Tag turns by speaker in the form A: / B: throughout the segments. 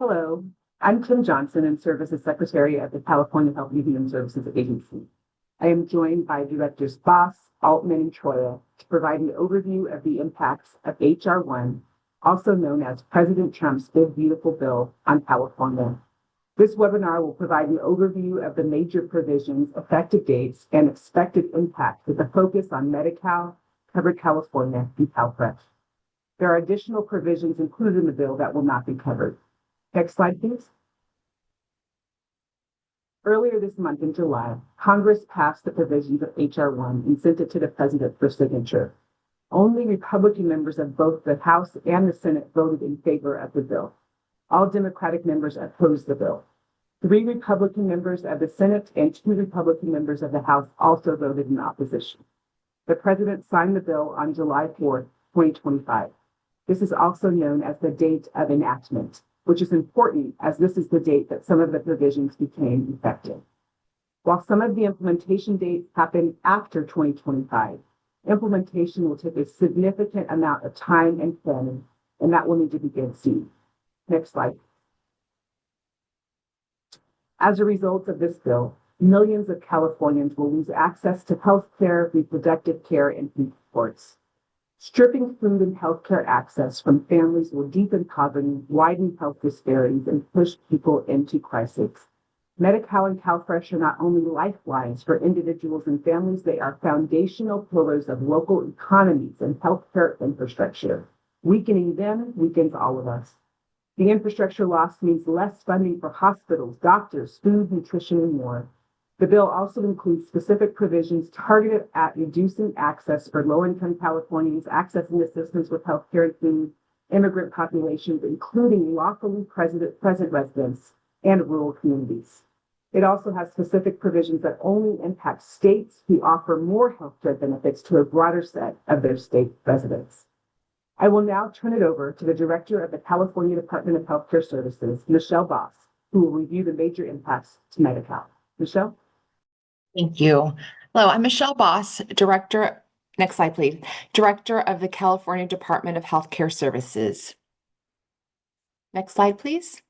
A: Hello, I'm Kim Johnson and serve as the Secretary of the California Health and Human Services Agency. I am joined by Directors Baass, Altman, and Troia to provide an overview of the impacts of H.R. 1, also known as President Trump's Big Beautiful Bill, on California. This webinar will provide an overview of the major provisions, effective dates, and expected impact with a focus on Medi-Cal, Covered California, and CalFresh. There are additional provisions included in the bill that will not be covered. Next slide, please. Earlier this month in July, Congress passed the provisions of H.R. 1 and sent it to the President for signature. Only Republican members of both the House and the Senate voted in favor of the bill. All Democratic members opposed the bill. 3 Republican members of the Senate and 2 Republican members of the House also voted in opposition. The President signed the bill on July 4, 2025. This is also known as the date of enactment, which is important as this is the date that some of the provisions became effective. While some of the implementation dates happen after 2025, implementation will take a significant amount of time and planning, and that will need to begin soon. Next slide. As a result of this bill, millions of Californians will lose access to health care, reproductive care, and food supports. Stripping food and healthcare access from families will deepen poverty, widen health disparities, and push people into crisis. Medi-Cal and CalFresh are not only lifelines for individuals and families, they are foundational pillars of local economies and healthcare infrastructure. Weakening them weakens all of us. The infrastructure loss means less funding for hospitals, doctors, food, nutrition, and more. The bill also includes specific provisions targeted at reducing access for low-income Californians accessing assistance with healthcare and food, immigrant populations, including lawfully present residents, and rural communities. It also has specific provisions that only impact states who offer more healthcare benefits to a broader set of their state residents. I will now turn it over to the Director of the California Department of Healthcare Services, Michelle Baass, who will review the major impacts to Medi-Cal. Michelle?
B: Thank you. Hello, I'm Michelle Baass, Director, next slide please, Director of the California Department of Healthcare Services. Next slide, please.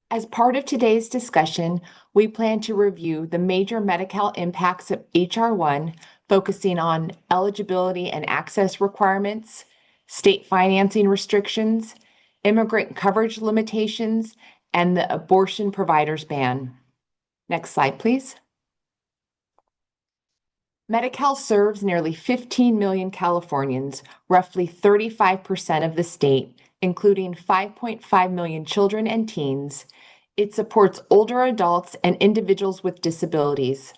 B: As part of today's discussion, we plan to review the major Medi-Cal impacts of H.R. 1, focusing on eligibility and access requirements, state financing restrictions, immigrant coverage limitations, and the abortion providers ban. Next slide, please. Medi-Cal serves nearly 15 million Californians, roughly 35% of the state, including 5.5 million children and teens. It supports older adults and individuals with disabilities.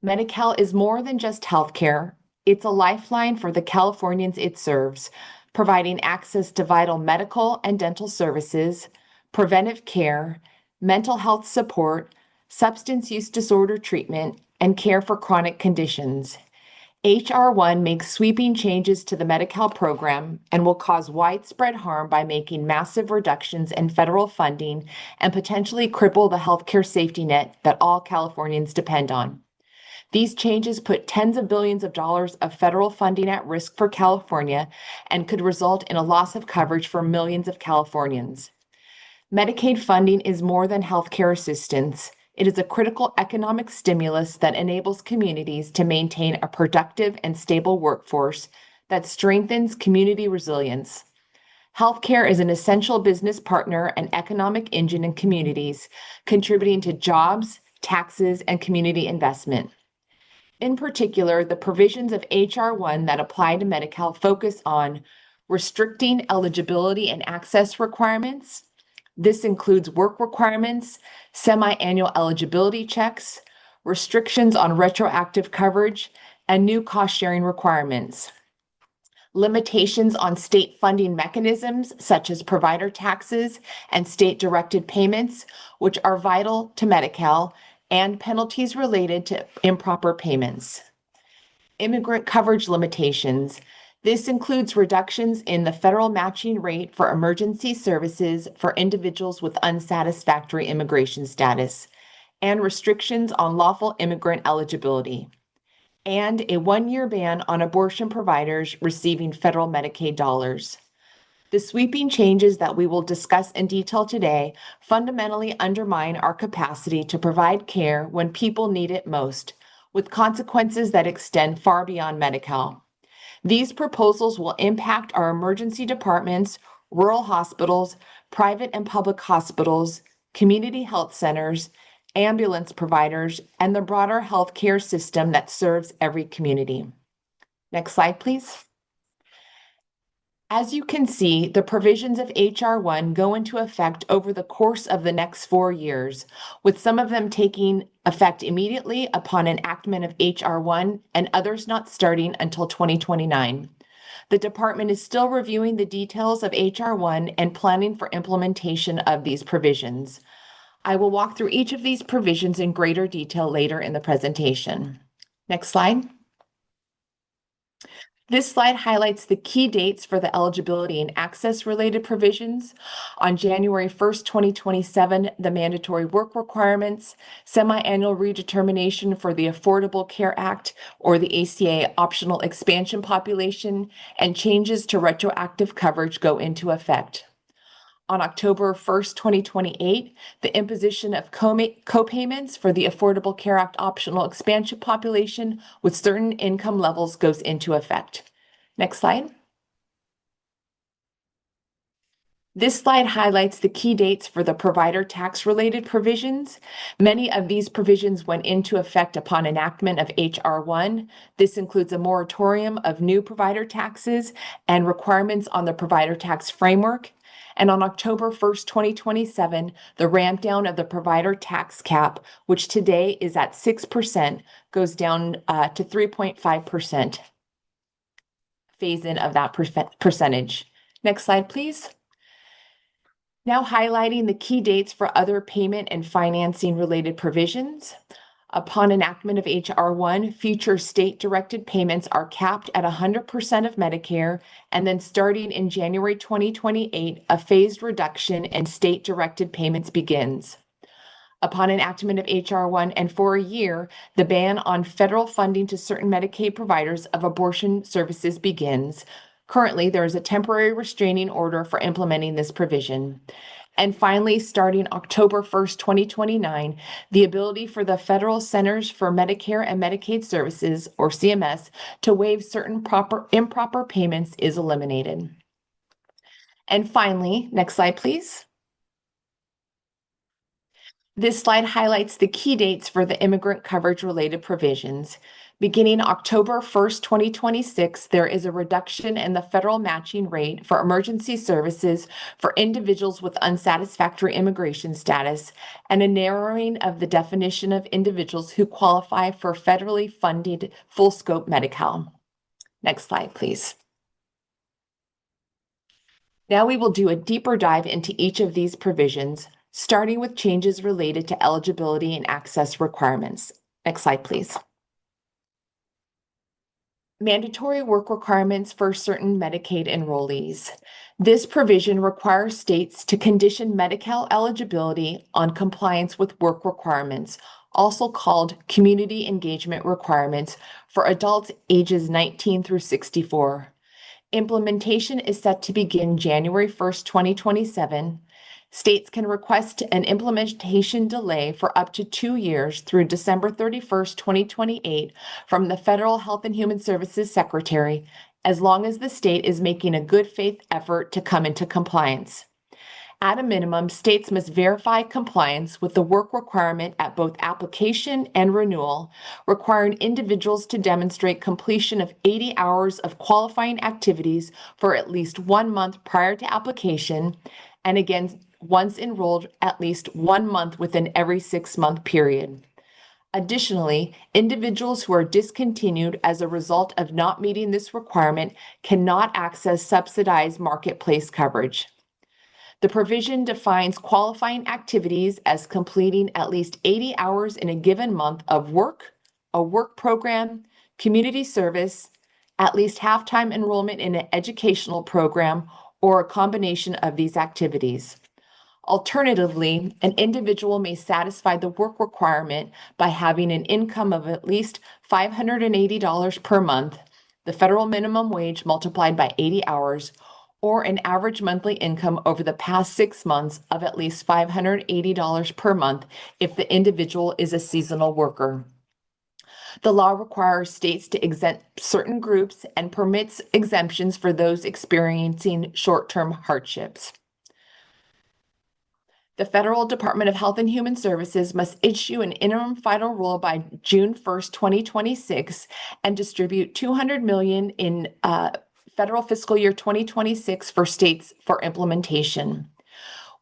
B: Medi-Cal is more than just healthcare. It's a lifeline for the Californians it serves, providing access to vital medical and dental services, preventive care, mental health support, substance use disorder treatment, and care for chronic conditions. H.R. 1 makes sweeping changes to the Medi-Cal program and will cause widespread harm by making massive reductions in federal funding and potentially cripple the healthcare safety net that all Californians depend on. These changes put tens of billions of dollars of federal funding at risk for California and could result in a loss of coverage for millions of Californians. Medicaid funding is more than healthcare assistance. It is a critical economic stimulus that enables communities to maintain a productive and stable workforce that strengthens community resilience. Healthcare is an essential business partner and economic engine in communities, contributing to jobs, taxes, and community investment. In particular, the provisions of H.R. 1 that apply to Medi-Cal focus on restricting eligibility and access requirements. This includes work requirements, semi-annual eligibility checks, restrictions on retroactive coverage, and new cost-sharing requirements. Limitations on state funding mechanisms, such as provider taxes and state-directed payments, which are vital to Medi-Cal, and penalties related to improper payments. Immigrant coverage limitations. This includes reductions in the federal matching rate for emergency services for individuals with unsatisfactory immigration status, and restrictions on lawful immigrant eligibility, and a 1-year ban on abortion providers receiving federal Medicaid dollars. The sweeping changes that we will discuss in detail today fundamentally undermine our capacity to provide care when people need it most, with consequences that extend far beyond Medi-Cal. These proposals will impact our emergency departments, rural hospitals, private and public hospitals, community health centers, ambulance providers, and the broader healthcare system that serves every community. Next slide, please. As you can see, the provisions of H.R. 1 go into effect over the course of the next 4 years, with some of them taking effect immediately upon enactment of H.R. 1 and others not starting until 2029. The department is still reviewing the details of H.R. 1 and planning for implementation of these provisions. I will walk through each of these provisions in greater detail later in the presentation. Next slide. This slide highlights the key dates for the eligibility and access related provisions. On January 1st, 2027, the mandatory work requirements, semi-annual redetermination for the Affordable Care Act or the ACA optional expansion population, and changes to retroactive coverage go into effect. On October 1st, 2028, the imposition of co-payments for the Affordable Care Act optional expansion population with certain income levels goes into effect. Next slide. This slide highlights the key dates for the provider tax-related provisions. Many of these provisions went into effect upon enactment of H.R. 1. This includes a moratorium of new provider taxes and requirements on the provider tax framework. And on October 1st, 2027, the ramp down of the provider tax cap, which today is at 6%, goes down to 3.5%. Phase in of that percentage. Next slide, please. Now highlighting the key dates for other payment and financing related provisions. Upon enactment of H.R. 1, future state-directed payments are capped at 100% of Medicare, and then starting in January 2028, a phased reduction in state-directed payments begins. Upon enactment of H.R. 1 and for a year, the ban on federal funding to certain Medicaid providers of abortion services begins. Currently, there is a temporary restraining order for implementing this provision. And finally, starting October 1st, 2029, the ability for the Federal Centers for Medicare and Medicaid Services, or CMS, to waive certain improper payments is eliminated. And finally, next slide, please. This slide highlights the key dates for the immigrant coverage related provisions. Beginning October 1st, 2026, there is a reduction in the federal matching rate for emergency services for individuals with unsatisfactory immigration status and a narrowing of the definition of individuals who qualify for federally funded full scope Medi-Cal. Next slide, please. Now we will do a deeper dive into each of these provisions, starting with changes related to eligibility and access requirements. Next slide, please. Mandatory work requirements for certain Medicaid enrollees. This provision requires states to condition Medi-Cal eligibility on compliance with work requirements, also called community engagement requirements, for adults ages 19 through 64. Implementation is set to begin January 1st, 2027. States can request an implementation delay for up to 2 years through December 31st, 2028 from the Federal Health and Human Services Secretary, as long as the state is making a good faith effort to come into compliance. At a minimum, states must verify compliance with the work requirement at both application and renewal, requiring individuals to demonstrate completion of 80 hours of qualifying activities for at least 1 month prior to application, and again, once enrolled, at least 1 month within every 6-month period. Additionally, individuals who are discontinued as a result of not meeting this requirement cannot access subsidized marketplace coverage. The provision defines qualifying activities as completing at least 80 hours in a given month of work, a work program, community service, at least half-time enrollment in an educational program, or a combination of these activities. Alternatively, an individual may satisfy the work requirement by having an income of at least $580 per month, the federal minimum wage multiplied by 80 hours, or an average monthly income over the past 6 months of at least $580 per month if the individual is a seasonal worker. The law requires states to exempt certain groups and permits exemptions for those experiencing short-term hardships. The Federal Department of Health and Human Services must issue an interim final rule by June 1st, 2026, and distribute $200 million in federal fiscal year 2026 for states for implementation.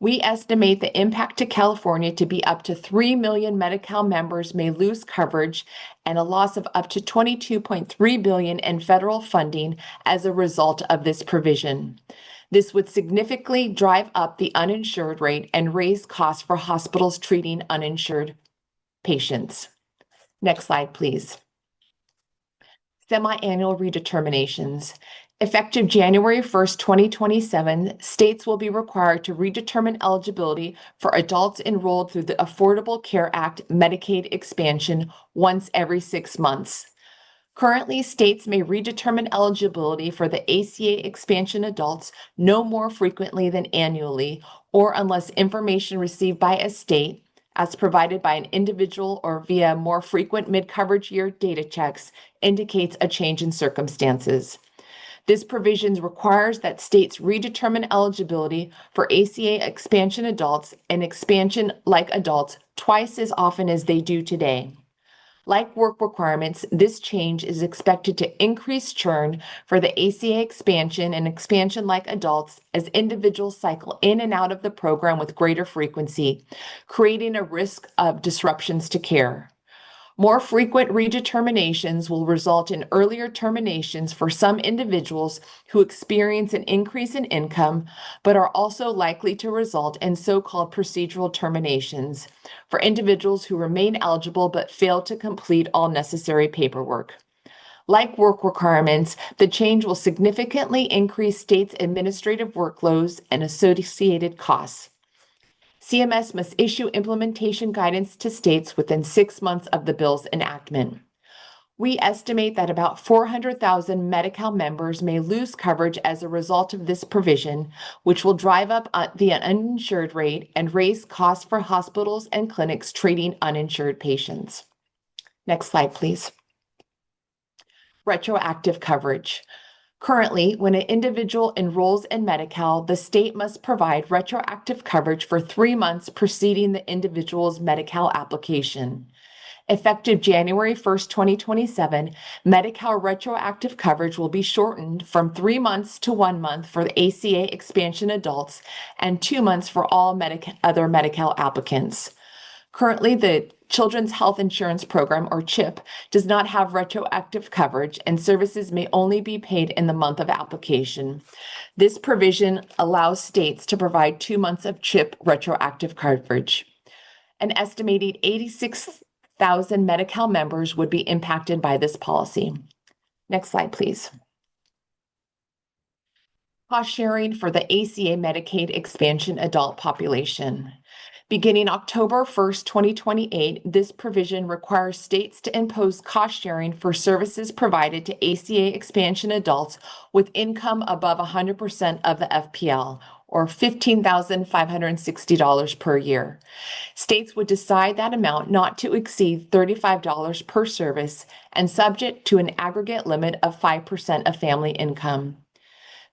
B: We estimate the impact to California to be up to 3 million Medi-Cal members may lose coverage and a loss of up to $22.3 billion in federal funding as a result of this provision. This would significantly drive up the uninsured rate and raise costs for hospitals treating uninsured patients. Next slide, please. Semi-annual redeterminations. Effective January 1st, 2027, states will be required to redetermine eligibility for adults enrolled through the Affordable Care Act Medicaid expansion once every 6 months. Currently, states may redetermine eligibility for the ACA expansion adults no more frequently than annually, or unless information received by a state, as provided by an individual or via more frequent mid-coverage year data checks, indicates a change in circumstances. This provision requires that states redetermine eligibility for ACA expansion adults and expansion-like adults twice as often as they do today. Like work requirements, this change is expected to increase churn for the ACA expansion and expansion-like adults as individuals cycle in and out of the program with greater frequency, creating a risk of disruptions to care. More frequent redeterminations will result in earlier terminations for some individuals who experience an increase in income, but are also likely to result in so-called procedural terminations for individuals who remain eligible but fail to complete all necessary paperwork. Like work requirements, the change will significantly increase states' administrative workloads and associated costs. CMS must issue implementation guidance to states within 6 months of the bill's enactment. We estimate that about 400,000 Medi-Cal members may lose coverage as a result of this provision, which will drive up the uninsured rate and raise costs for hospitals and clinics treating uninsured patients. Next slide, please. Retroactive coverage. Currently, when an individual enrolls in Medi-Cal, the state must provide retroactive coverage for 3 months preceding the individual's Medi-Cal application. Effective January 1st, 2027, Medi-Cal retroactive coverage will be shortened from 3 months to 1 month for the ACA expansion adults and 2 months for all other Medi-Cal applicants. Currently, the Children's Health Insurance Program, or CHIP, does not have retroactive coverage, and services may only be paid in the month of application. This provision allows states to provide 2 months of CHIP retroactive coverage. An estimated 86,000 Medi-Cal members would be impacted by this policy. Next slide, please. Cost sharing for the ACA Medicaid expansion adult population. Beginning October 1st, 2028, this provision requires states to impose cost sharing for services provided to ACA expansion adults with income above 100% of the FPL, or $15,560 per year. States would decide that amount not to exceed $35 per service and subject to an aggregate limit of 5% of family income.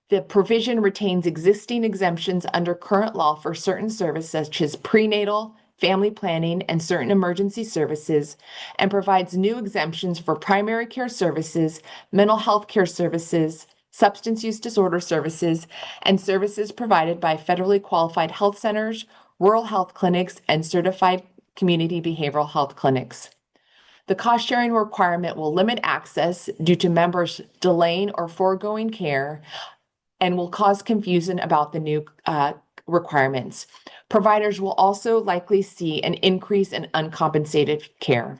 B: The provision retains existing exemptions under current law for certain services such as prenatal, family planning, and certain emergency services, and provides new exemptions for primary care services, mental health care services, substance use disorder services, and services provided by federally qualified health centers, rural health clinics, and certified community behavioral health clinics. The cost sharing requirement will limit access due to members delaying or foregoing care and will cause confusion about the new requirements. Providers will also likely see an increase in uncompensated care.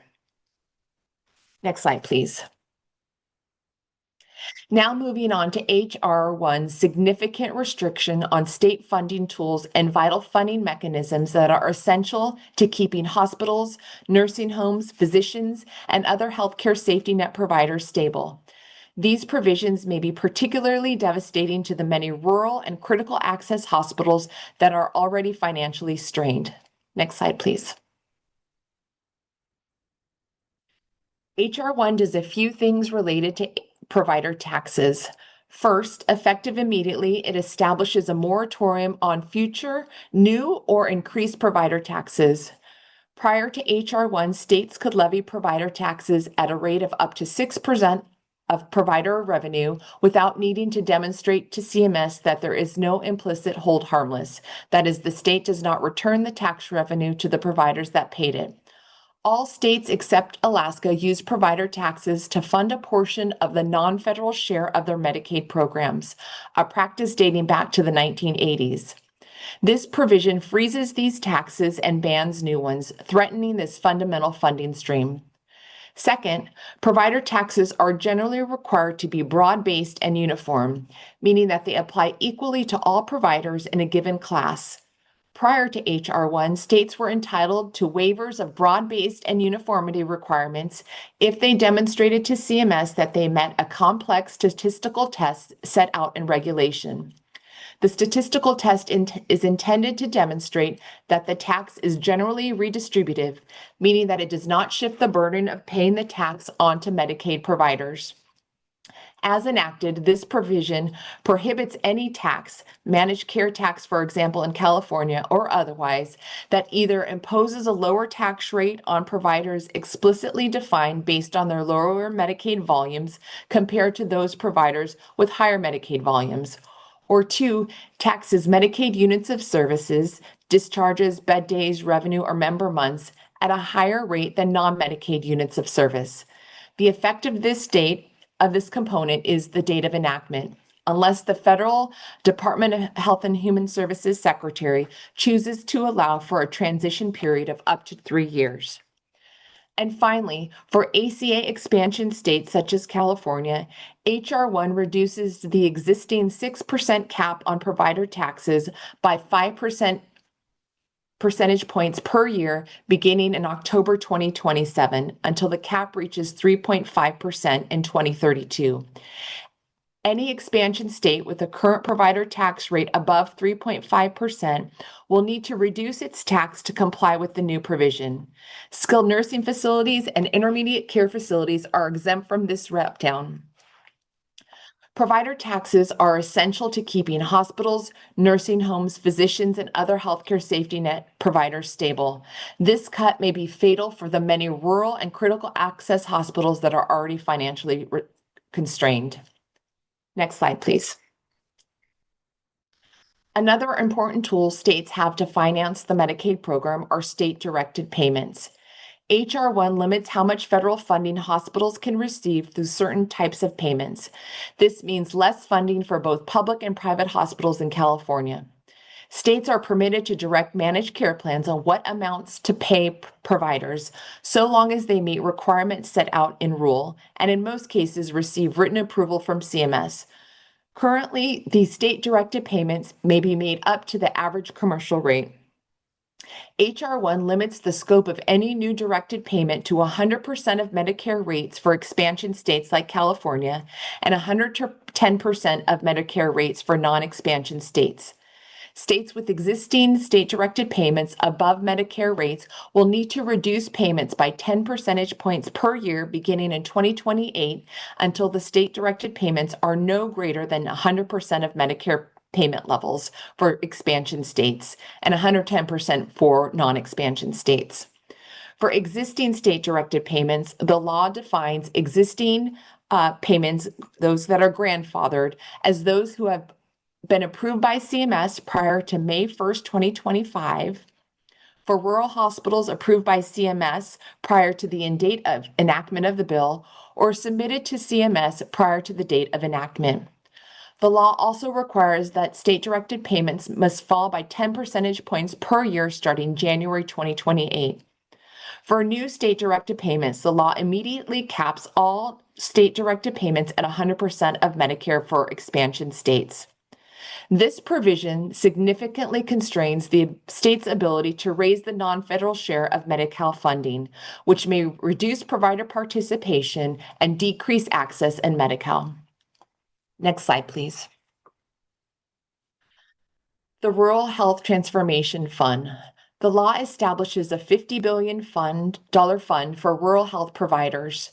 B: Next slide, please. Now moving on to HR 1, significant restriction on state funding tools and vital funding mechanisms that are essential to keeping hospitals, nursing homes, physicians, and other healthcare safety net providers stable. These provisions may be particularly devastating to the many rural and critical access hospitals that are already financially strained. Next slide, please. H.R. 1 does a few things related to provider taxes. First, effective immediately, it establishes a moratorium on future new or increased provider taxes. Prior to H.R. 1, states could levy provider taxes at a rate of up to 6% of provider revenue without needing to demonstrate to CMS that there is no implicit hold harmless. That is, the state does not return the tax revenue to the providers that paid it. All states except Alaska use provider taxes to fund a portion of the non-federal share of their Medicaid programs, a practice dating back to the 1980s. This provision freezes these taxes and bans new ones, threatening this fundamental funding stream. Second, provider taxes are generally required to be broad-based and uniform, meaning that they apply equally to all providers in a given class. Prior to H.R. 1, states were entitled to waivers of broad-based and uniformity requirements if they demonstrated to CMS that they met a complex statistical test set out in regulation. The statistical test is intended to demonstrate that the tax is generally redistributive, meaning that it does not shift the burden of paying the tax onto Medicaid providers. As enacted, this provision prohibits any tax, managed care tax, for example, in California or otherwise, that either imposes a lower tax rate on providers explicitly defined based on their lower Medicaid volumes compared to those providers with higher Medicaid volumes, or two, taxes Medicaid units of services, discharges, bed days, revenue, or member months at a higher rate than non-Medicaid units of service. The effective date of this component is the date of enactment, unless the Federal Department of Health and Human Services Secretary chooses to allow for a transition period of up to 3 years. And finally, for ACA expansion states such as California, H.R. 1 reduces the existing 6% cap on provider taxes by 5% percentage points per year beginning in October 2027 until the cap reaches 3.5% in 2032. Any expansion state with a current provider tax rate above 3.5% will need to reduce its tax to comply with the new provision. Skilled nursing facilities and intermediate care facilities are exempt from this step down. Provider taxes are essential to keeping hospitals, nursing homes, physicians, and other healthcare safety net providers stable. This cut may be fatal for the many rural and critical access hospitals that are already financially constrained. Next slide, please. Another important tool states have to finance the Medicaid program are state-directed payments. H.R. 1 limits how much federal funding hospitals can receive through certain types of payments. This means less funding for both public and private hospitals in California. States are permitted to direct managed care plans on what amounts to pay providers, so long as they meet requirements set out in rule, and in most cases receive written approval from CMS. Currently, these state-directed payments may be made up to the average commercial rate. H.R. 1 limits the scope of any new directed payment to 100% of Medicare rates for expansion states like California and 110% of Medicare rates for non-expansion states. States with existing state-directed payments above Medicare rates will need to reduce payments by 10 percentage points per year beginning in 2028 until the state-directed payments are no greater than 100% of Medicare payment levels for expansion states and 110% for non-expansion states. For existing state-directed payments, the law defines existing payments, those that are grandfathered, as those who have been approved by CMS prior to May 1st, 2025, for rural hospitals approved by CMS prior to the date of enactment of the bill, or submitted to CMS prior to the date of enactment. The law also requires that state-directed payments must fall by 10 percentage points per year starting January 2028. For new state-directed payments, the law immediately caps all state-directed payments at 100% of Medicare for expansion states. This provision significantly constrains the state's ability to raise the non-federal share of Medi-Cal funding, which may reduce provider participation and decrease access in Medi-Cal. Next slide, please. The Rural Health Transformation Fund. The law establishes a $50 billion fund for rural health providers.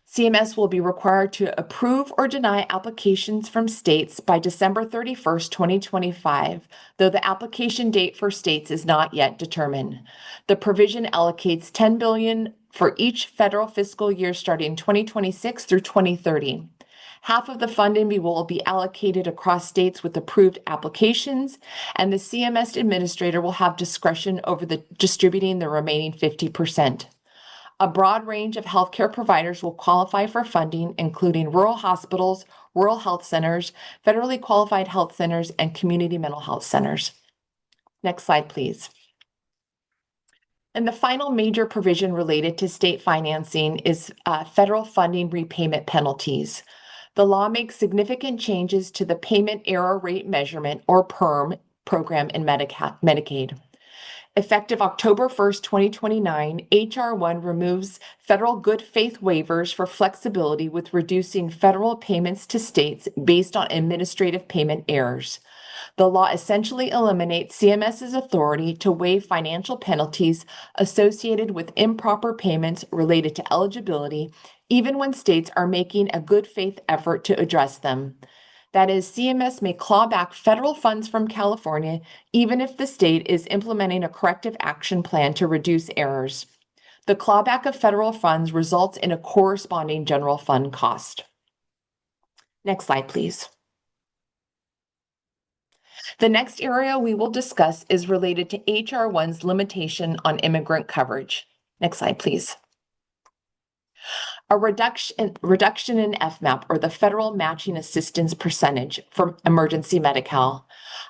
B: CMS will be required to approve or deny applications from states by December 31st, 2025, though the application date for states is not yet determined. The provision allocates $10 billion for each federal fiscal year starting 2026 through 2030. Half of the funding will be allocated across states with approved applications, and the CMS administrator will have discretion over distributing the remaining 50%. A broad range of healthcare providers will qualify for funding, including rural hospitals, rural health centers, federally qualified health centers, and community mental health centers. Next slide, please. And the final major provision related to state financing is federal funding repayment penalties. The law makes significant changes to the payment error rate measurement, or PERM, program in Medicaid. Effective October 1st, 2029, H.R. 1 removes federal good faith waivers for flexibility with reducing federal payments to states based on administrative payment errors. The law essentially eliminates CMS's authority to waive financial penalties associated with improper payments related to eligibility, even when states are making a good faith effort to address them. That is, CMS may claw back federal funds from California even if the state is implementing a corrective action plan to reduce errors. The clawback of federal funds results in a corresponding general fund cost. Next slide, please. The next area we will discuss is related to H.R. 1's limitation on immigrant coverage. Next slide, please. A reduction in FMAP, or the Federal Matching Assistance Percentage, for emergency Medi-Cal.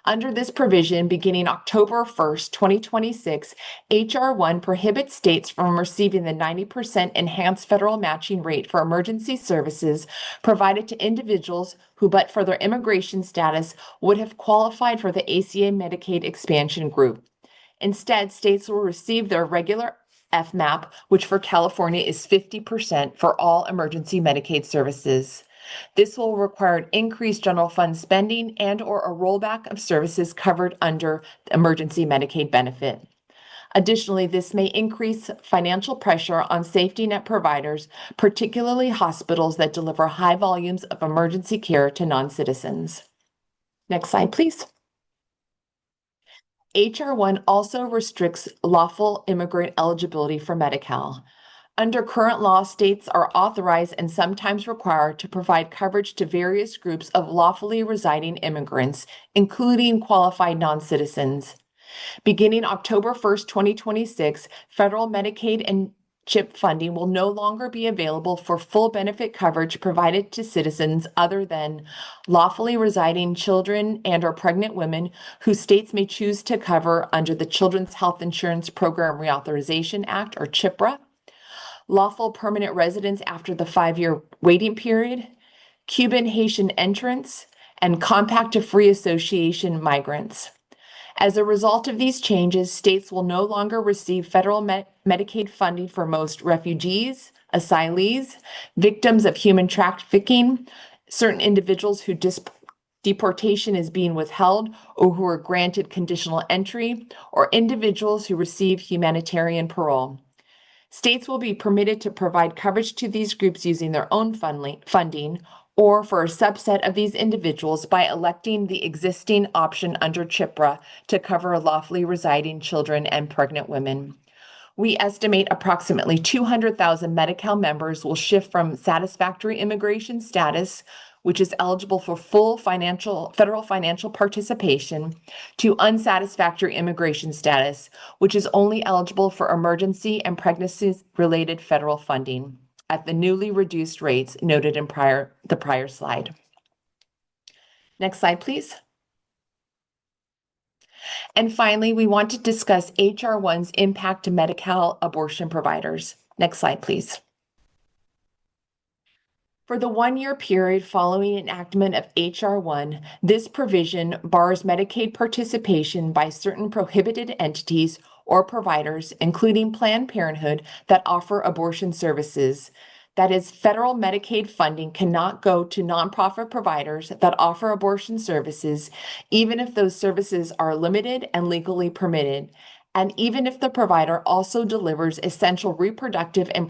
B: Under this provision, beginning October 1st, 2026, H.R. 1 prohibits states from receiving the 90% enhanced federal matching rate for emergency services provided to individuals who, but for their immigration status, would have qualified for the ACA Medicaid expansion group. Instead, states will receive their regular FMAP, which for California is 50% for all emergency Medicaid services. This will require increased general fund spending and/or a rollback of services covered under the emergency Medicaid benefit. Additionally, this may increase financial pressure on safety net providers, particularly hospitals that deliver high volumes of emergency care to non-citizens. Next slide, please. H.R. 1 also restricts lawful immigrant eligibility for Medi-Cal. Under current law, states are authorized and sometimes required to provide coverage to various groups of lawfully residing immigrants, including qualified non-citizens. Beginning October 1st, 2026, federal Medicaid and CHIP funding will no longer be available for full benefit coverage provided to citizens other than lawfully residing children and/or pregnant women who states may choose to cover under the Children's Health Insurance Program Reauthorization Act, or CHIPRA, lawful permanent residents after the 5-year waiting period, Cuban Haitian entrants, and compact to free association migrants. As a result of these changes, states will no longer receive federal Medicaid funding for most refugees, asylees, victims of human trafficking, certain individuals whose deportation is being withheld or who are granted conditional entry, or individuals who receive humanitarian parole. States will be permitted to provide coverage to these groups using their own funding, or for a subset of these individuals by electing the existing option under CHIPRA to cover lawfully residing children and pregnant women. We estimate approximately 200,000 Medi-Cal members will shift from satisfactory immigration status, which is eligible for full federal financial participation, to unsatisfactory immigration status, which is only eligible for emergency and pregnancy-related federal funding at the newly reduced rates noted in the prior slide. Next slide, please. And finally, we want to discuss H.R. 1's impact to Medi-Cal abortion providers. Next slide, please. For the 1 year period following enactment of H.R. 1, this provision bars Medicaid participation by certain prohibited entities or providers, including Planned Parenthood, that offer abortion services. That is, federal Medicaid funding cannot go to nonprofit providers that offer abortion services, even if those services are limited and legally permitted, and even if the provider also delivers essential reproductive and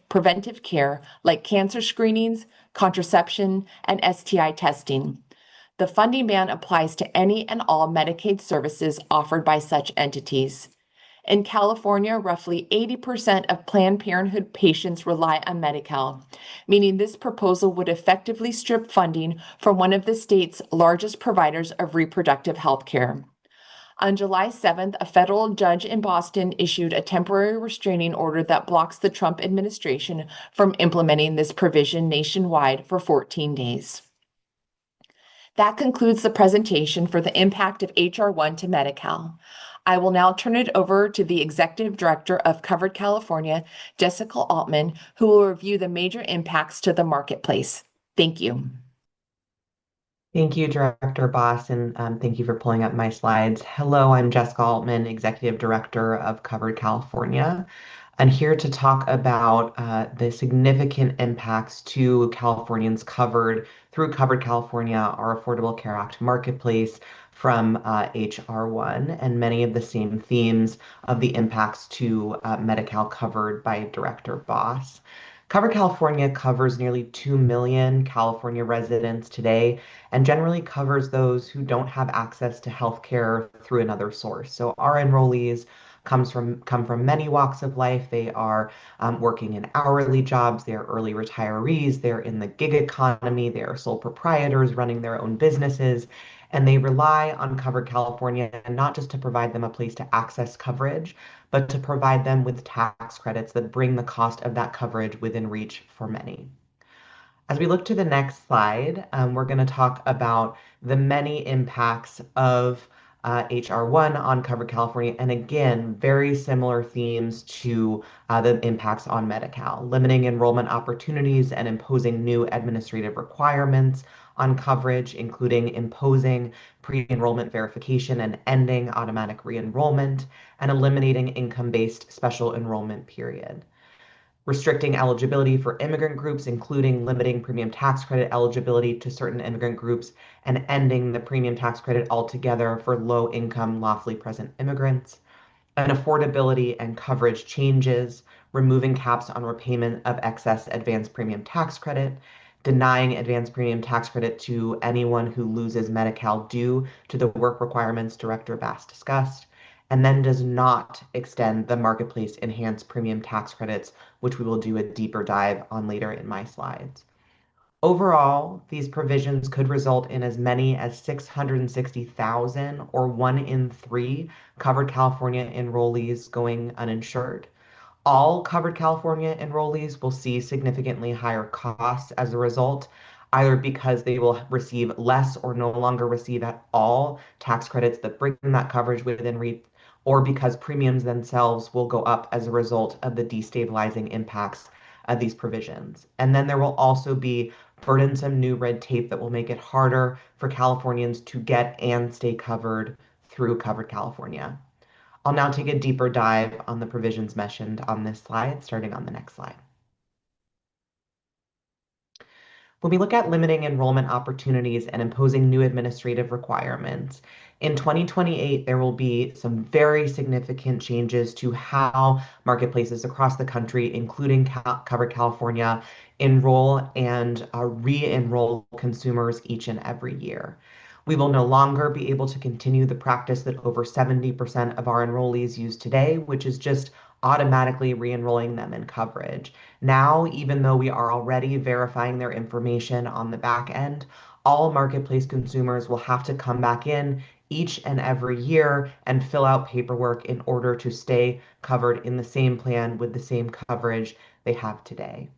B: preventive care like cancer screenings, contraception, and STI testing. The funding ban applies to any and all Medicaid services offered by such entities. In California, roughly 80% of Planned Parenthood patients rely on Medi-Cal, meaning this proposal would effectively strip funding from one of the state's largest providers of reproductive health care. On July 7th, a federal judge in Boston issued a temporary restraining order that blocks the Trump administration from implementing this provision nationwide for 14 days. That concludes the presentation for the impact of H.R. 1 to Medi-Cal. I will now turn it over to the Executive Director of Covered California, Jessica Altman, who will review the major impacts to the marketplace. Thank you.
C: Thank you, Director Baass, and thank you for pulling up my slides. Hello, I'm Jessica Altman, Executive Director of Covered California. I'm here to talk about the significant impacts to Californians covered through Covered California, our Affordable Care Act marketplace from H.R. 1, and many of the same themes of the impacts to Medi-Cal covered by Director Baass. Covered California covers nearly 2 million California residents today and generally covers those who don't have access to health care through another source. So our enrollees come from many walks of life. They are working in hourly jobs, they are early retirees, they're in the gig economy, they are sole proprietors running their own businesses, and they rely on Covered California not just to provide them a place to access coverage, but to provide them with tax credits that bring the cost of that coverage within reach for many. As we look to the next slide, we're going to talk about the many impacts of H.R. 1 on Covered California, and again, very similar themes to the impacts on Medi-Cal, limiting enrollment opportunities and imposing new administrative requirements on coverage, including imposing pre-enrollment verification and ending automatic re-enrollment, and eliminating income-based special enrollment period. Restricting eligibility for immigrant groups, including limiting premium tax credit eligibility to certain immigrant groups and ending the premium tax credit altogether for low-income, lawfully present immigrants. And affordability and coverage changes, removing caps on repayment of excess advanced premium tax credit, denying advanced premium tax credit to anyone who loses Medi-Cal due to the work requirements Director Baass discussed, and then does not extend the marketplace enhanced premium tax credits, which we will do a deeper dive on later in my slides. Overall, these provisions could result in as many as 660,000 or 1 in 3 Covered California enrollees going uninsured. All Covered California enrollees will see significantly higher costs as a result, either because they will receive less or no longer receive at all tax credits that bring that coverage within reach, or because premiums themselves will go up as a result of the destabilizing impacts of these provisions. And then there will also be burdensome new red tape that will make it harder for Californians to get and stay covered through Covered California. I'll now take a deeper dive on the provisions mentioned on this slide, starting on the next slide. When we look at limiting enrollment opportunities and imposing new administrative requirements, in 2028, there will be some very significant changes to how marketplaces across the country, including Covered California, enroll and re-enroll consumers each and every year. We will no longer be able to continue the practice that over 70% of our enrollees use today, which is just automatically re-enrolling them in coverage. Now, even though we are already verifying their information on the back end, all marketplace consumers will have to come back in each and every year and fill out paperwork in order to stay covered in the same plan with the same coverage they have today.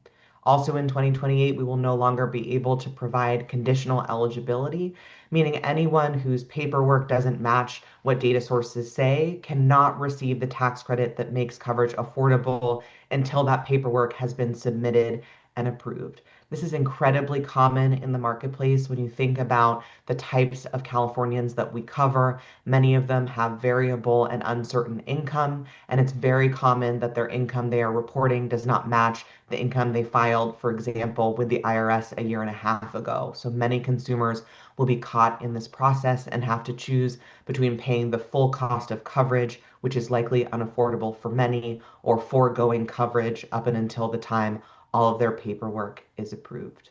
C: Also in 2028, we will no longer be able to provide conditional eligibility, meaning anyone whose paperwork doesn't match what data sources say cannot receive the tax credit that makes coverage affordable until that paperwork has been submitted and approved. This is incredibly common in the marketplace when you think about the types of Californians that we cover. Many of them have variable and uncertain income, and it's very common that their income they are reporting does not match the income they filed, for example, with the IRS a year and a half ago. So many consumers will be caught in this process and have to choose between paying the full cost of coverage, which is likely unaffordable for many, or foregoing coverage up and until the time all of their paperwork is approved.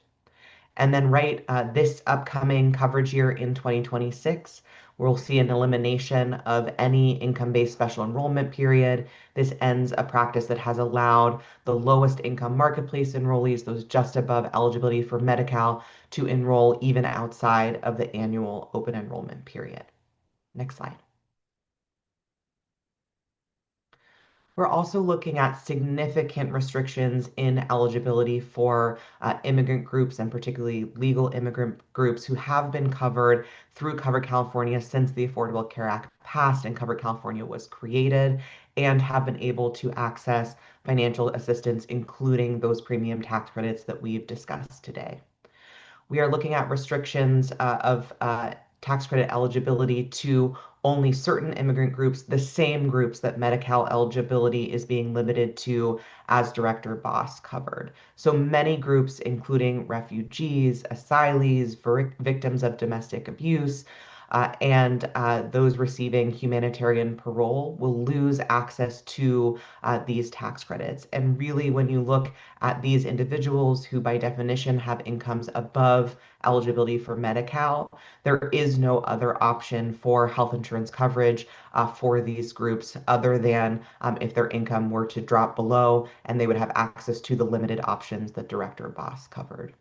C: And then this upcoming coverage year in 2026, we'll see an elimination of any income-based special enrollment period. This ends a practice that has allowed the lowest income marketplace enrollees, those just above eligibility for Medi-Cal, to enroll even outside of the annual open enrollment period. Next slide. We're also looking at significant restrictions in eligibility for immigrant groups and particularly legal immigrant groups who have been covered through Covered California since the Affordable Care Act passed and Covered California was created and have been able to access financial assistance, including those premium tax credits that we've discussed today. We are looking at restrictions of tax credit eligibility to only certain immigrant groups, the same groups that Medi-Cal eligibility is being limited to as Director Baass covered. So many groups, including refugees, asylees, victims of domestic abuse, and those receiving humanitarian parole will lose access to these tax credits. And really, when you look at these individuals who, by definition, have incomes above eligibility for Medi-Cal, there is no other option for health insurance coverage for these groups other than if their income were to drop below and they would have access to the limited options that Director Baass covered.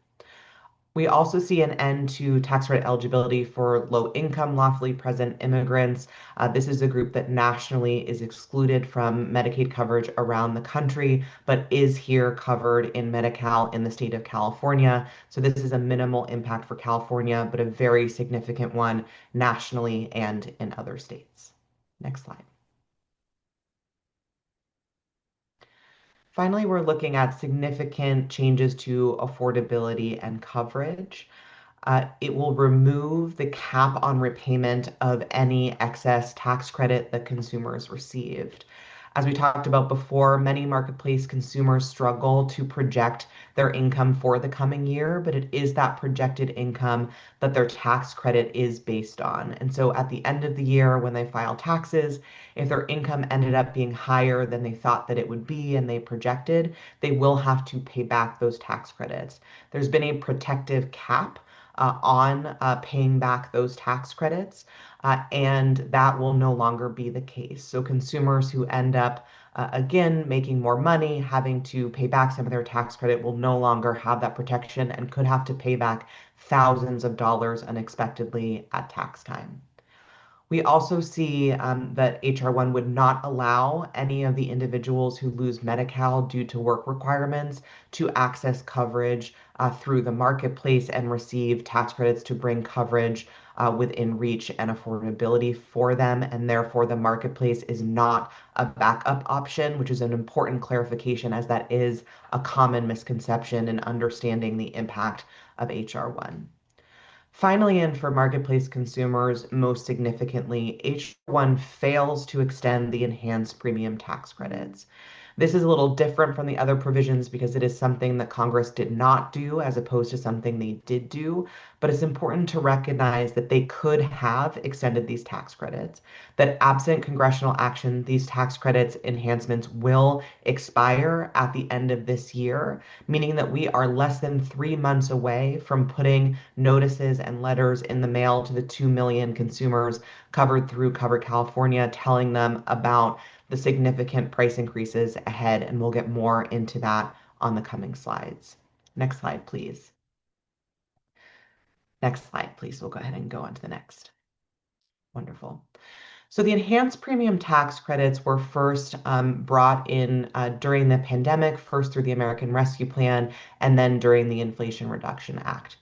C: We also see an end to tax credit eligibility for low-income, lawfully present immigrants. This is a group that nationally is excluded from Medicaid coverage around the country, but is here covered in Medi-Cal in the state of California. So this is a minimal impact for California, but a very significant one nationally and in other states. Next slide. Finally, we're looking at significant changes to affordability and coverage. It will remove the cap on repayment of any excess tax credit that consumers received. As we talked about before, many marketplace consumers struggle to project their income for the coming year, but it is that projected income that their tax credit is based on. And so at the end of the year, when they file taxes, if their income ended up being higher than they thought that it would be and they projected, they will have to pay back those tax credits. There's been a protective cap on paying back those tax credits, and that will no longer be the case. So consumers who end up, again, making more money, having to pay back some of their tax credit will no longer have that protection and could have to pay back thousands of dollars unexpectedly at tax time. We also see that HR 1 would not allow any of the individuals who lose Medi-Cal due to work requirements to access coverage through the marketplace and receive tax credits to bring coverage within reach and affordability for them. And therefore, the marketplace is not a backup option, which is an important clarification as that is a common misconception in understanding the impact of HR 1. Finally, and for marketplace consumers, most significantly, H1 fails to extend the enhanced premium tax credits. This is a little different from the other provisions because it is something that Congress did not do as opposed to something they did do. But it's important to recognize that they could have extended these tax credits, that absent congressional action, these tax credits enhancements will expire at the end of this year, meaning that we are less than 3 months away from putting notices and letters in the mail to the 2 million consumers covered through Covered California, telling them about the significant price increases ahead, and we'll get more into that on the coming slides. Next slide, please. Next slide, please. We'll go ahead and go on to the next. Wonderful. So the enhanced premium tax credits were first brought in during the pandemic, first through the American Rescue Plan, and then during the Inflation Reduction Act.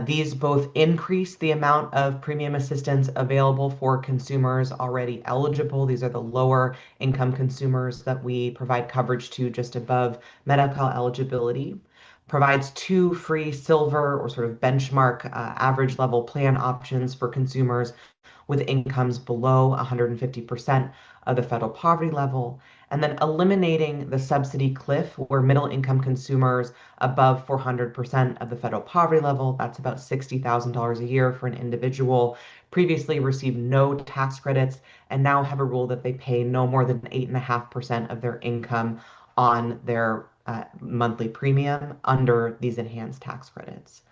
C: These both increase the amount of premium assistance available for consumers already eligible. These are the lower income consumers that we provide coverage to just above Medi-Cal eligibility. provides two free silver or sort of benchmark average level plan options for consumers with incomes below 150% of the federal poverty level, and then eliminating the subsidy cliff where middle income consumers above 400% of the federal poverty level, that's about $60,000 a year for an individual, previously received no tax credits and now have a rule that they pay no more than 8.5% of their income on their monthly premium under these enhanced tax credits.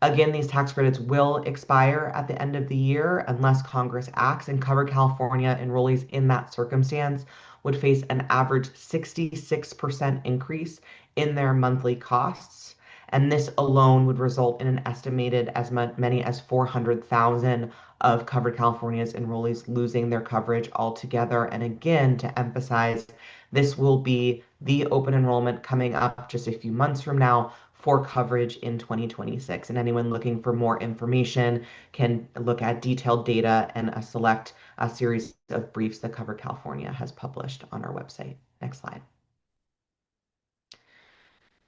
C: Again, these tax credits will expire at the end of the year unless Congress acts, and Covered California enrollees in that circumstance would face an average 66% increase in their monthly costs. And this alone would result in an estimated as many as 400,000 of Covered California's enrollees losing their coverage altogether. And again, to emphasize, this will be the open enrollment coming up just a few months from now for coverage in 2026. And anyone looking for more information can look at detailed data and select a series of briefs that Covered California has published on our website. Next slide.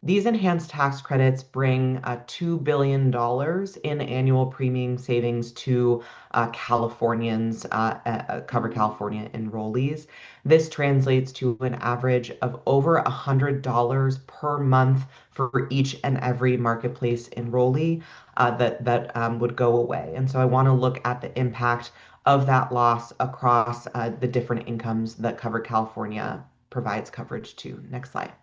C: These enhanced tax credits bring $2 billion in annual premium savings to Californians, Covered California enrollees. This translates to an average of over $100 per month for each and every marketplace enrollee that would go away. And so I want to look at the impact of that loss across the different incomes that Covered California provides coverage to. Next slide.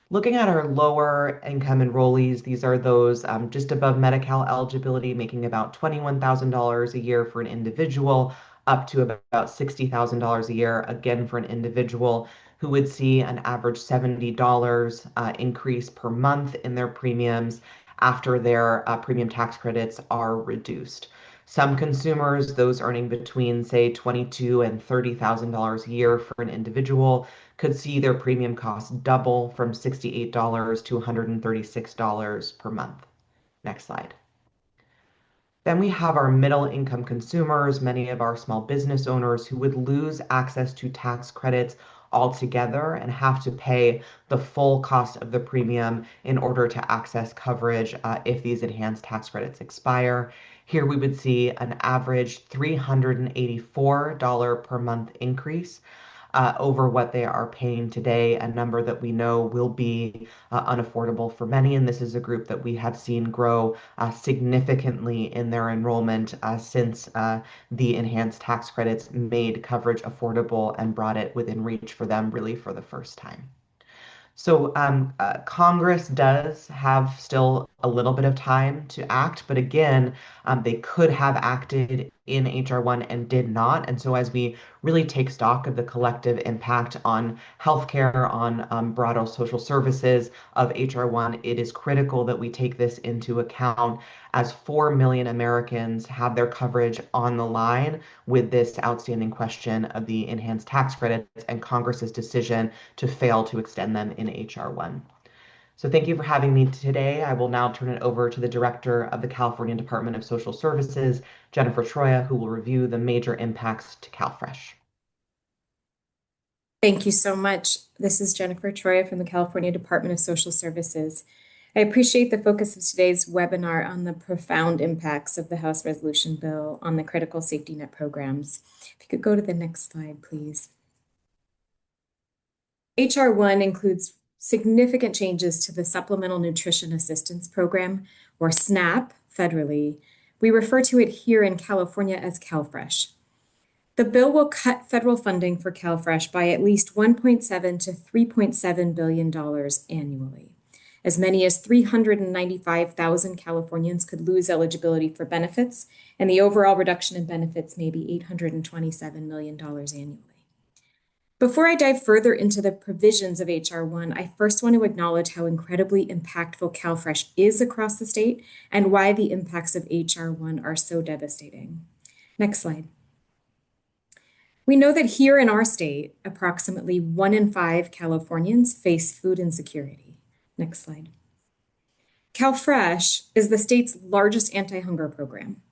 C: Looking at our lower income enrollees, these are those just above Medi-Cal eligibility, making about $21,000 a year for an individual, up to about $60,000 a year, again for an individual, who would see an average $70 increase per month in their premiums after their premium tax credits are reduced. Some consumers, those earning between, say, $22,000 and $30,000 a year for an individual, could see their premium costs double from $68 to $136 per month. Next slide. Then we have our middle income consumers, many of our small business owners who would lose access to tax credits altogether and have to pay the full cost of the premium in order to access coverage if these enhanced tax credits expire. Here we would see an average $384 per month increase over what they are paying today, a number that we know will be unaffordable for many. And this is a group that we have seen grow significantly in their enrollment since the enhanced tax credits made coverage affordable and brought it within reach for them really for the first time. So Congress does have still a little bit of time to act, but again, they could have acted in HR 1 and did not. And so as we really take stock of the collective impact on healthcare, on broader social services of HR 1, it is critical that we take this into account as 4 million Americans have their coverage on the line with this outstanding question of the enhanced tax credits and Congress's decision to fail to extend them in HR 1. So thank you for having me today. I will now turn it over to the Director of the California Department of Social Services, Jennifer Troia, who will review the major impacts to CalFresh.
D: Thank you so much. This is Jennifer Troia from the California Department of Social Services. I appreciate the focus of today's webinar on the profound impacts of the House Resolution Bill on the critical safety net programs. If you could go to the next slide, please. HR 1 includes significant changes to the Supplemental Nutrition Assistance Program, or SNAP federally. We refer to it here in California as CalFresh. The bill will cut federal funding for CalFresh by at least $1.7 to $3.7 billion annually. As many as 395,000 Californians could lose eligibility for benefits, and the overall reduction in benefits may be $827 million annually. Before I dive further into the provisions of HR 1, I first want to acknowledge how incredibly impactful CalFresh is across the state and why the impacts of HR 1 are so devastating. Next slide. We know that here in our state, approximately 1 in 5 Californians face food insecurity. Next slide. CalFresh is the state's largest anti-hunger program.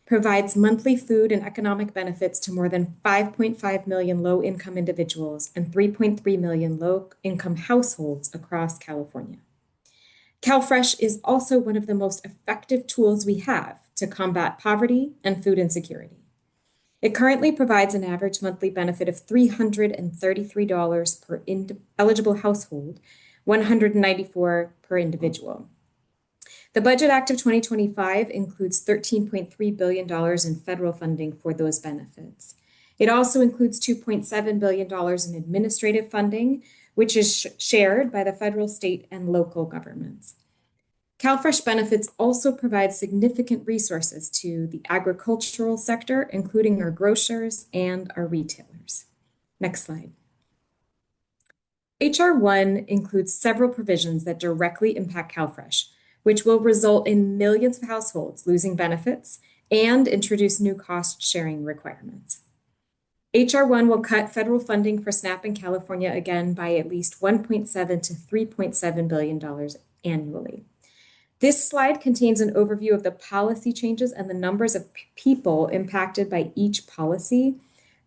D: provides monthly food and economic benefits to more than 5.5 million low-income individuals and 3.3 million low-income households across California. CalFresh is also one of the most effective tools we have to combat poverty and food insecurity. It currently provides an average monthly benefit of $333 per eligible household, $194 per individual. The Budget Act of 2025 includes $13.3 billion in federal funding for those benefits. It also includes $2.7 billion in administrative funding, which is shared by the federal, state, and local governments. CalFresh benefits also provide significant resources to the agricultural sector, including our grocers and our retailers. Next slide. H.R. 1 includes several provisions that directly impact CalFresh, which will result in millions of households losing benefits and introduce new cost-sharing requirements. H.R. 1 will cut federal funding for SNAP in California again by at least $1.7 to $3.7 billion annually. This slide contains an overview of the policy changes and the numbers of people impacted by each policy.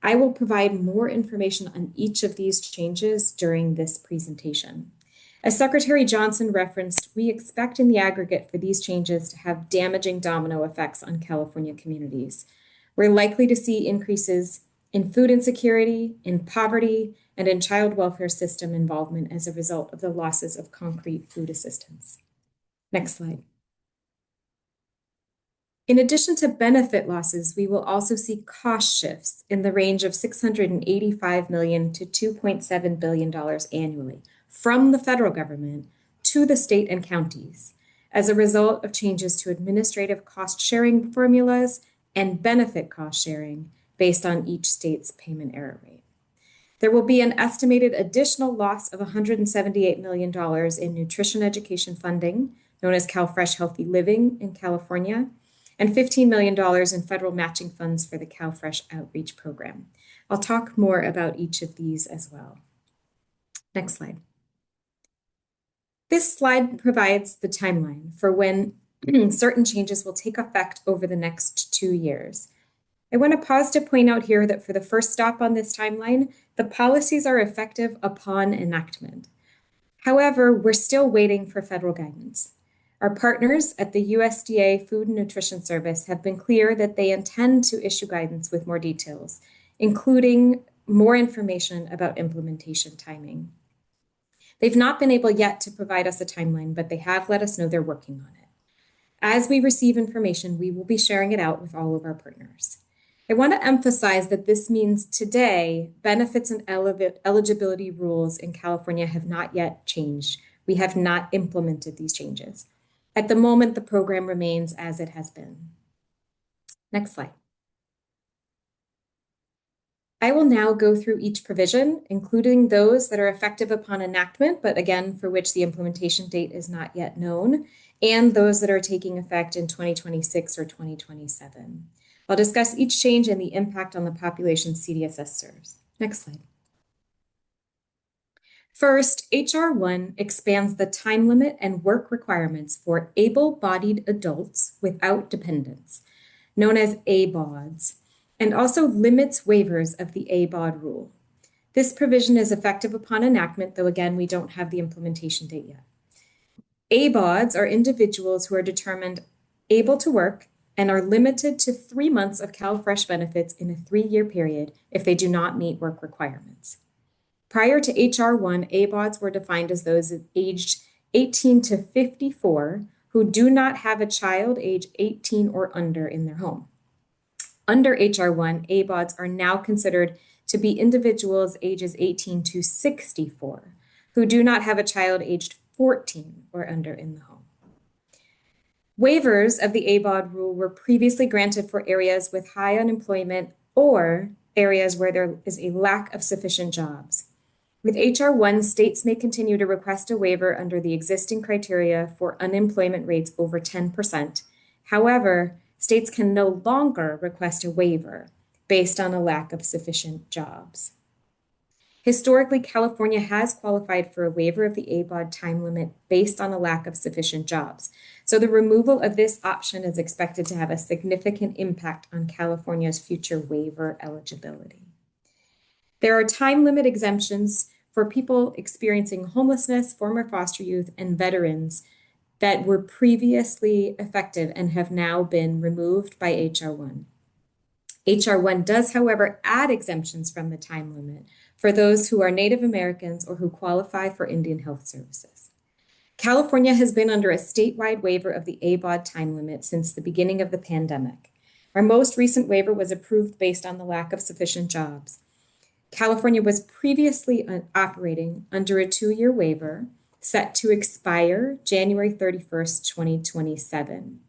D: I will provide more information on each of these changes during this presentation. As Secretary Johnson referenced, we expect in the aggregate for these changes to have damaging domino effects on California communities. We're likely to see increases in food insecurity, in poverty, and in child welfare system involvement as a result of the losses of concrete food assistance. Next slide. In addition to benefit losses, we will also see cost shifts in the range of $685 million to $2.7 billion annually from the federal government to the state and counties as a result of changes to administrative cost sharing formulas and benefit cost sharing based on each state's payment error rate. There will be an estimated additional loss of $178 million in nutrition education funding, known as CalFresh Healthy Living in California, and $15 million in federal matching funds for the CalFresh Outreach Program. I'll talk more about each of these as well. Next slide. This slide provides the timeline for when certain changes will take effect over the next 2 years. I want to pause to point out here that for the first stop on this timeline, the policies are effective upon enactment. However, we're still waiting for federal guidance. Our partners at the USDA Food and Nutrition Service have been clear that they intend to issue guidance with more details, including more information about implementation timing. They've not been able yet to provide us a timeline, but they have let us know they're working on it. As we receive information, we will be sharing it out with all of our partners. I want to emphasize that this means today, benefits and eligibility rules in California have not yet changed. We have not implemented these changes. At the moment, the program remains as it has been. Next slide. I will now go through each provision, including those that are effective upon enactment, but again, for which the implementation date is not yet known, and those that are taking effect in 2026 or 2027. I'll discuss each change and the impact on the population CDSS serves. Next slide. First, H.R. 1 expands the time limit and work requirements for able-bodied adults without dependents, known as ABODs, and also limits waivers of the ABOD rule. This provision is effective upon enactment, though again, we don't have the implementation date yet. ABODs are individuals who are determined able to work and are limited to 3 months of CalFresh benefits in a 3-year period if they do not meet work requirements. Prior to H.R. 1, ABODs were defined as those aged 18 to 54 who do not have a child age 18 or under in their home. Under H.R. 1, ABODs are now considered to be individuals ages 18 to 64 who do not have a child aged 14 or under in the home. Waivers of the ABOD rule were previously granted for areas with high unemployment or areas where there is a lack of sufficient jobs. With H.R. 1, states may continue to request a waiver under the existing criteria for unemployment rates over 10%. However, states can no longer request a waiver based on a lack of sufficient jobs. Historically, California has qualified for a waiver of the ABOD time limit based on a lack of sufficient jobs. So the removal of this option is expected to have a significant impact on California's future waiver eligibility. There are time limit exemptions for people experiencing homelessness, former foster youth, and veterans that were previously effective and have now been removed by H.R. 1. H.R. 1 does, however, add exemptions from the time limit for those who are Native Americans or who qualify for Indian Health Services. California has been under a statewide waiver of the ABOD time limit since the beginning of the pandemic. Our most recent waiver was approved based on the lack of sufficient jobs. California was previously operating under a 2-year waiver set to expire January 31st, 2027.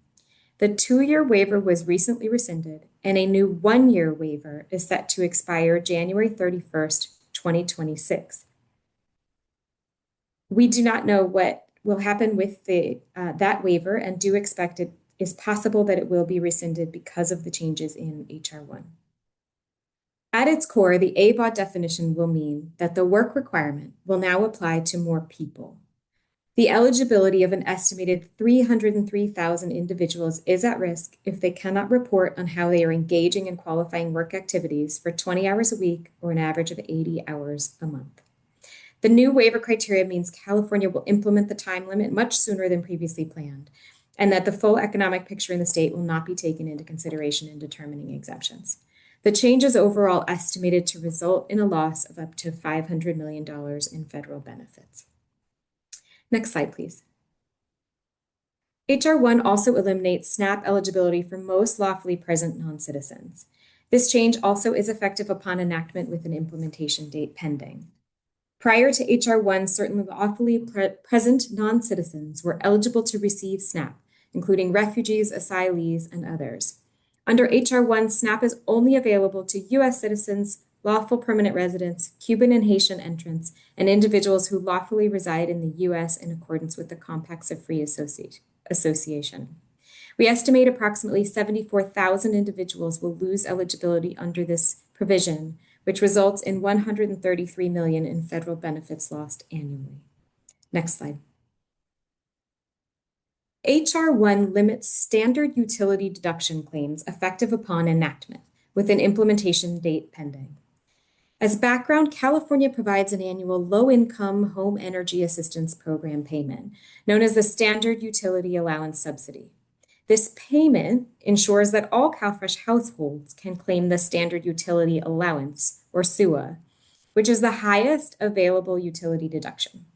D: The 2-year waiver was recently rescinded, and a new 1-year waiver is set to expire January 31st, 2026. We do not know what will happen with that waiver and do expect it is possible that it will be rescinded because of the changes in H.R. 1. At its core, the ABOD definition will mean that the work requirement will now apply to more people. The eligibility of an estimated 303,000 individuals is at risk if they cannot report on how they are engaging in qualifying work activities for 20 hours a week or an average of 80 hours a month. The new waiver criteria means California will implement the time limit much sooner than previously planned, and that the full economic picture in the state will not be taken into consideration in determining exemptions. The change is overall estimated to result in a loss of up to $500 million in federal benefits. Next slide, please. H.R. 1 also eliminates SNAP eligibility for most lawfully present non-citizens. This change also is effective upon enactment with an implementation date pending. Prior to H.R. 1, certain lawfully present non-citizens were eligible to receive SNAP, including refugees, asylees, and others. Under H.R. 1, SNAP is only available to U.S. citizens, lawful permanent residents, Cuban and Haitian entrants, and individuals who lawfully reside in the U.S. in accordance with the Compacts of Free Association. We estimate approximately 74,000 individuals will lose eligibility under this provision, which results in $133 million in federal benefits lost annually. Next slide. H.R. 1 limits standard utility deduction claims effective upon enactment, with an implementation date pending. As background, California provides an annual low-income home energy assistance program payment, known as the Standard Utility Allowance Subsidy. This payment ensures that all CalFresh households can claim the Standard Utility Allowance, or SUA, which is the highest available utility deduction.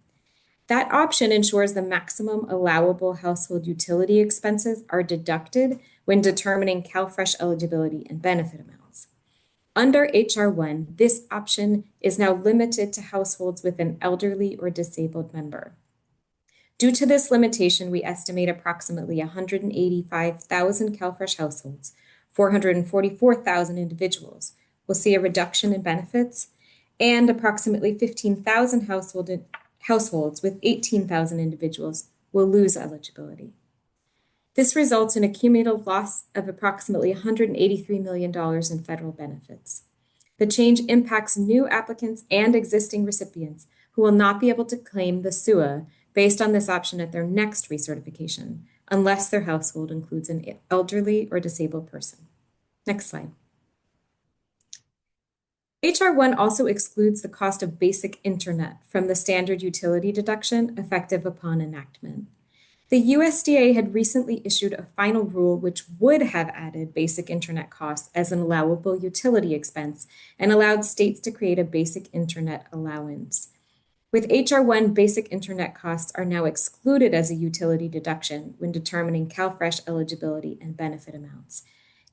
D: That option ensures the maximum allowable household utility expenses are deducted when determining CalFresh eligibility and benefit amounts. Under H.R. 1, this option is now limited to households with an elderly or disabled member. Due to this limitation, we estimate approximately 185,000 CalFresh households, 444,000 individuals, will see a reduction in benefits, and approximately 15,000 households with 18,000 individuals will lose eligibility. This results in a cumulative loss of approximately $183 million in federal benefits. The change impacts new applicants and existing recipients who will not be able to claim the SUA based on this option at their next recertification, unless their household includes an elderly or disabled person. Next slide. H.R. 1 also excludes the cost of basic internet from the standard utility deduction effective upon enactment. The USDA had recently issued a final rule which would have added basic internet costs as an allowable utility expense and allowed states to create a basic internet allowance. With H.R. 1, basic internet costs are now excluded as a utility deduction when determining CalFresh eligibility and benefit amounts.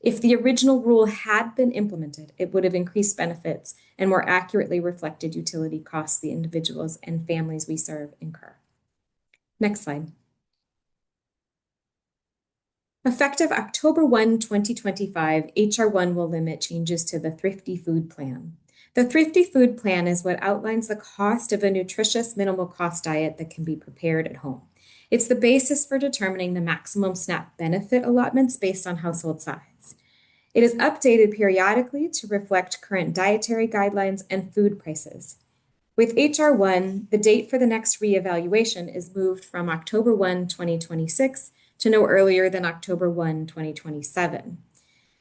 D: If the original rule had been implemented, it would have increased benefits and more accurately reflected utility costs the individuals and families we serve incur. Next slide. Effective October 1, 2025, H.R. 1 will limit changes to the Thrifty Food Plan. The Thrifty Food Plan is what outlines the cost of a nutritious minimal cost diet that can be prepared at home. It's the basis for determining the maximum SNAP benefit allotments based on household size. It is updated periodically to reflect current dietary guidelines and food prices. With HR 1, the date for the next reevaluation is moved from October 1, 2026 to no earlier than October 1, 2027.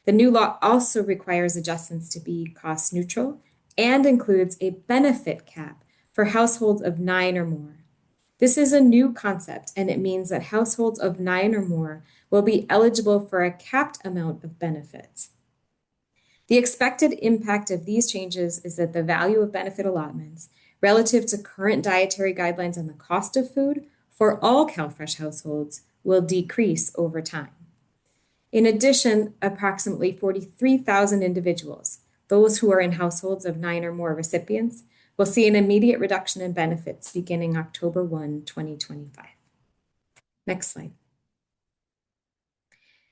D: The new law also requires adjustments to be cost neutral and includes a benefit cap for households of 9 or more. This is a new concept, and it means that households of 9 or more will be eligible for a capped amount of benefits. The expected impact of these changes is that the value of benefit allotments relative to current dietary guidelines and the cost of food for all CalFresh households will decrease over time. In addition, approximately 43,000 individuals, those who are in households of 9 or more recipients, will see an immediate reduction in benefits beginning October 1, 2025. Next slide.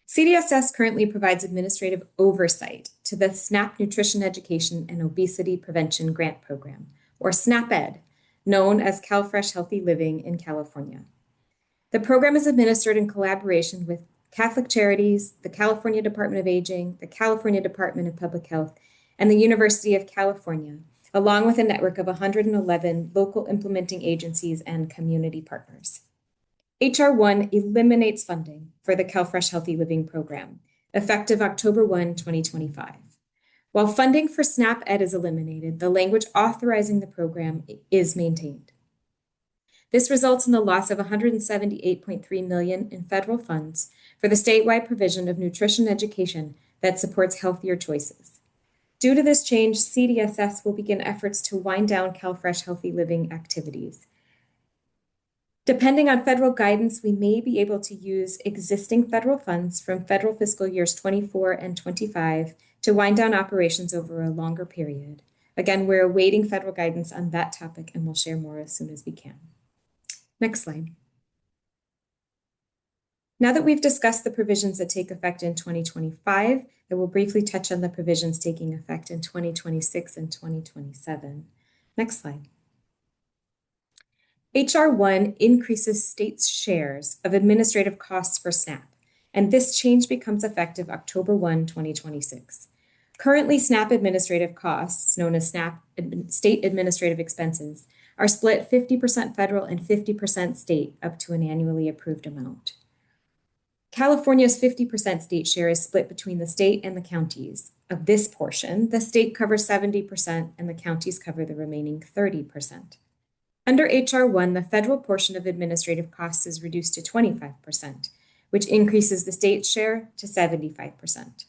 D: CDSS currently provides administrative oversight to the SNAP Nutrition Education and Obesity Prevention Grant Program, or SNAP-Ed, known as CalFresh Healthy Living in California. The program is administered in collaboration with Catholic Charities, the California Department of Aging, the California Department of Public Health, and the University of California, along with a network of 111 local implementing agencies and community partners. HR 1 eliminates funding for the CalFresh Healthy Living program, effective October 1, 2025. While funding for SNAP-Ed is eliminated, the language authorizing the program is maintained. This results in the loss of $178.3 million in federal funds for the statewide provision of nutrition education that supports healthier choices. Due to this change, CDSS will begin efforts to wind down CalFresh Healthy Living activities. Depending on federal guidance, we may be able to use existing federal funds from federal fiscal years 24 and 25 to wind down operations over a longer period. Again, we're awaiting federal guidance on that topic, and we'll share more as soon as we can. Next slide. Now that we've discussed the provisions that take effect in 2025, I will briefly touch on the provisions taking effect in 2026 and 2027. Next slide. HR 1 increases states' shares of administrative costs for SNAP, and this change becomes effective October 1, 2026. Currently, SNAP administrative costs, known as SNAP state administrative expenses, are split 50% federal and 50% state up to an annually approved amount. California's 50% state share is split between the state and the counties. Of this portion, the state covers 70% and the counties cover the remaining 30%. Under HR 1, the federal portion of administrative costs is reduced to 25%, which increases the state share to 75%.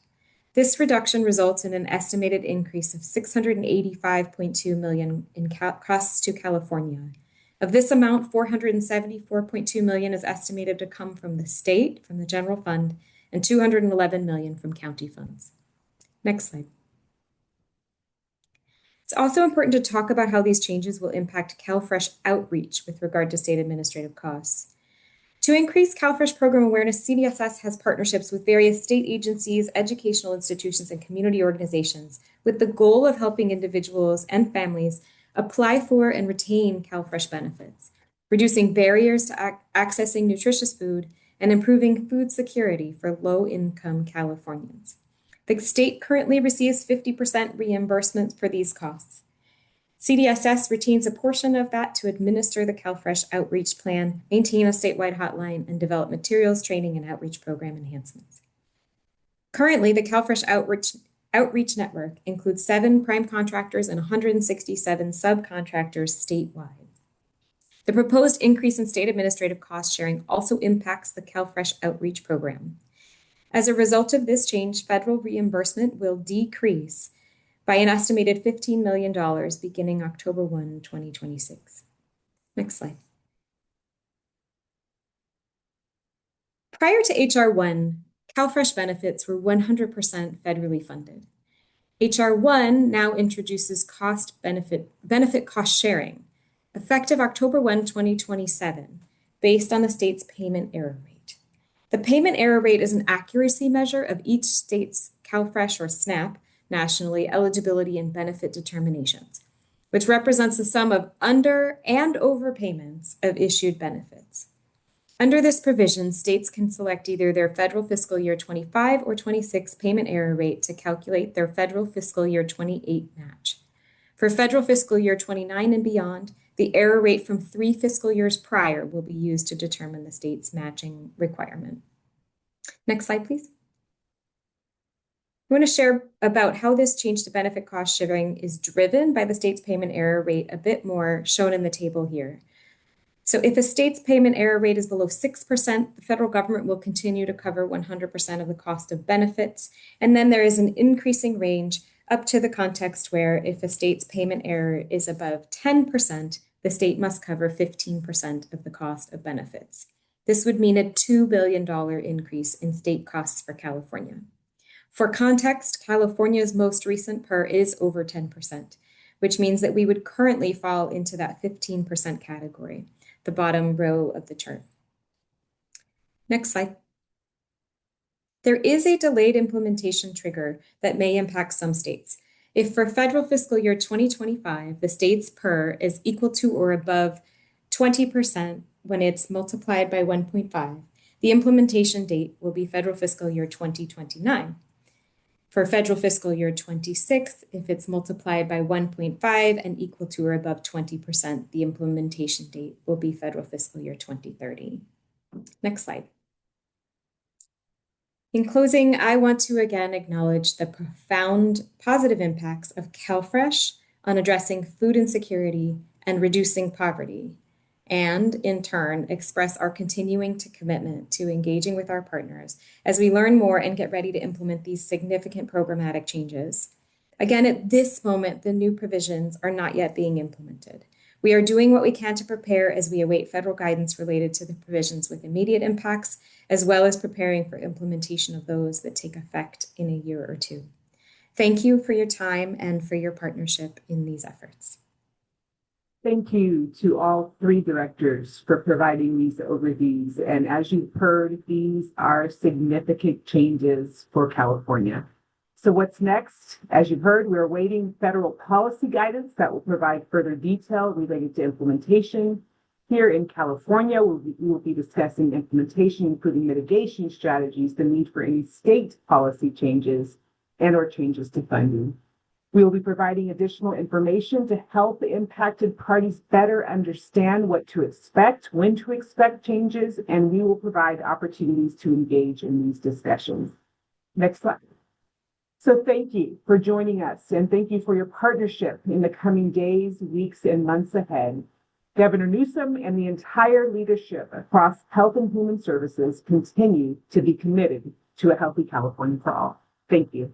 D: This reduction results in an estimated increase of $685.2 million in costs to California. Of this amount, $474.2 million is estimated to come from the state, from the general fund, and $211 million from county funds. Next slide. It's also important to talk about how these changes will impact CalFresh outreach with regard to state administrative costs. To increase CalFresh program awareness, CDSS has partnerships with various state agencies, educational institutions, and community organizations with the goal of helping individuals and families apply for and retain CalFresh benefits, reducing barriers to accessing nutritious food, and improving food security for low-income Californians. The state currently receives 50% reimbursement for these costs. CDSS retains a portion of that to administer the CalFresh outreach plan, maintain a statewide hotline, and develop materials, training, and outreach program enhancements. Currently, the CalFresh outreach network includes 7 prime contractors and 167 subcontractors statewide. The proposed increase in state administrative cost sharing also impacts the CalFresh outreach program. As a result of this change, federal reimbursement will decrease by an estimated $15 million beginning October 1, 2026. Next slide. Prior to HR 1, CalFresh benefits were 100% federally funded. HR 1 now introduces benefit cost sharing, effective October 1, 2027, based on the state's payment error rate. The payment error rate is an accuracy measure of each state's CalFresh or SNAP nationally eligibility and benefit determinations, which represents the sum of under and overpayments of issued benefits. Under this provision, states can select either their federal fiscal year 25 or 26 payment error rate to calculate their federal fiscal year 28 match. For federal fiscal year 29 and beyond, the error rate from 3 fiscal years prior will be used to determine the state's matching requirement. Next slide, please. I want to share about how this change to benefit cost sharing is driven by the state's payment error rate a bit more, shown in the table here. So if a state's payment error rate is below 6%, the federal government will continue to cover 100% of the cost of benefits. And then there is an increasing range up to the context where if a state's payment error is above 10%, the state must cover 15% of the cost of benefits. This would mean a $2 billion increase in state costs for California. For context, California's most recent PER is over 10%, which means that we would currently fall into that 15% category, the bottom row of the chart. Next slide. There is a delayed implementation trigger that may impact some states. If for federal fiscal year 2025, the state's PER is equal to or above 20% when it's multiplied by 1.5, the implementation date will be federal fiscal year 2029. For federal fiscal year 26, if it's multiplied by 1.5 and equal to or above 20%, the implementation date will be federal fiscal year 2030. Next slide. In closing, I want to again acknowledge the profound positive impacts of CalFresh on addressing food insecurity and reducing poverty, and in turn, express our continuing commitment to engaging with our partners as we learn more and get ready to implement these significant programmatic changes. Again, at this moment, the new provisions are not yet being implemented. We are doing what we can to prepare as we await federal guidance related to the provisions with immediate impacts, as well as preparing for implementation of those that take effect in a year or two. Thank you for your time and for your partnership in these efforts.
A: Thank you to all three directors for providing these overviews. And as you've heard, these are significant changes for California. So what's next? As you've heard, we're awaiting federal policy guidance that will provide further detail related to implementation. Here in California, we will be discussing implementation, including mitigation strategies, the need for any state policy changes, and/or changes to funding. We will be providing additional information to help the impacted parties better understand what to expect, when to expect changes, and we will provide opportunities to engage in these discussions. Next slide. So thank you for joining us, and thank you for your partnership in the coming days, weeks, and months ahead. Governor Newsom and the entire leadership across Health and Human Services continue to be committed to a healthy California for all. Thank you.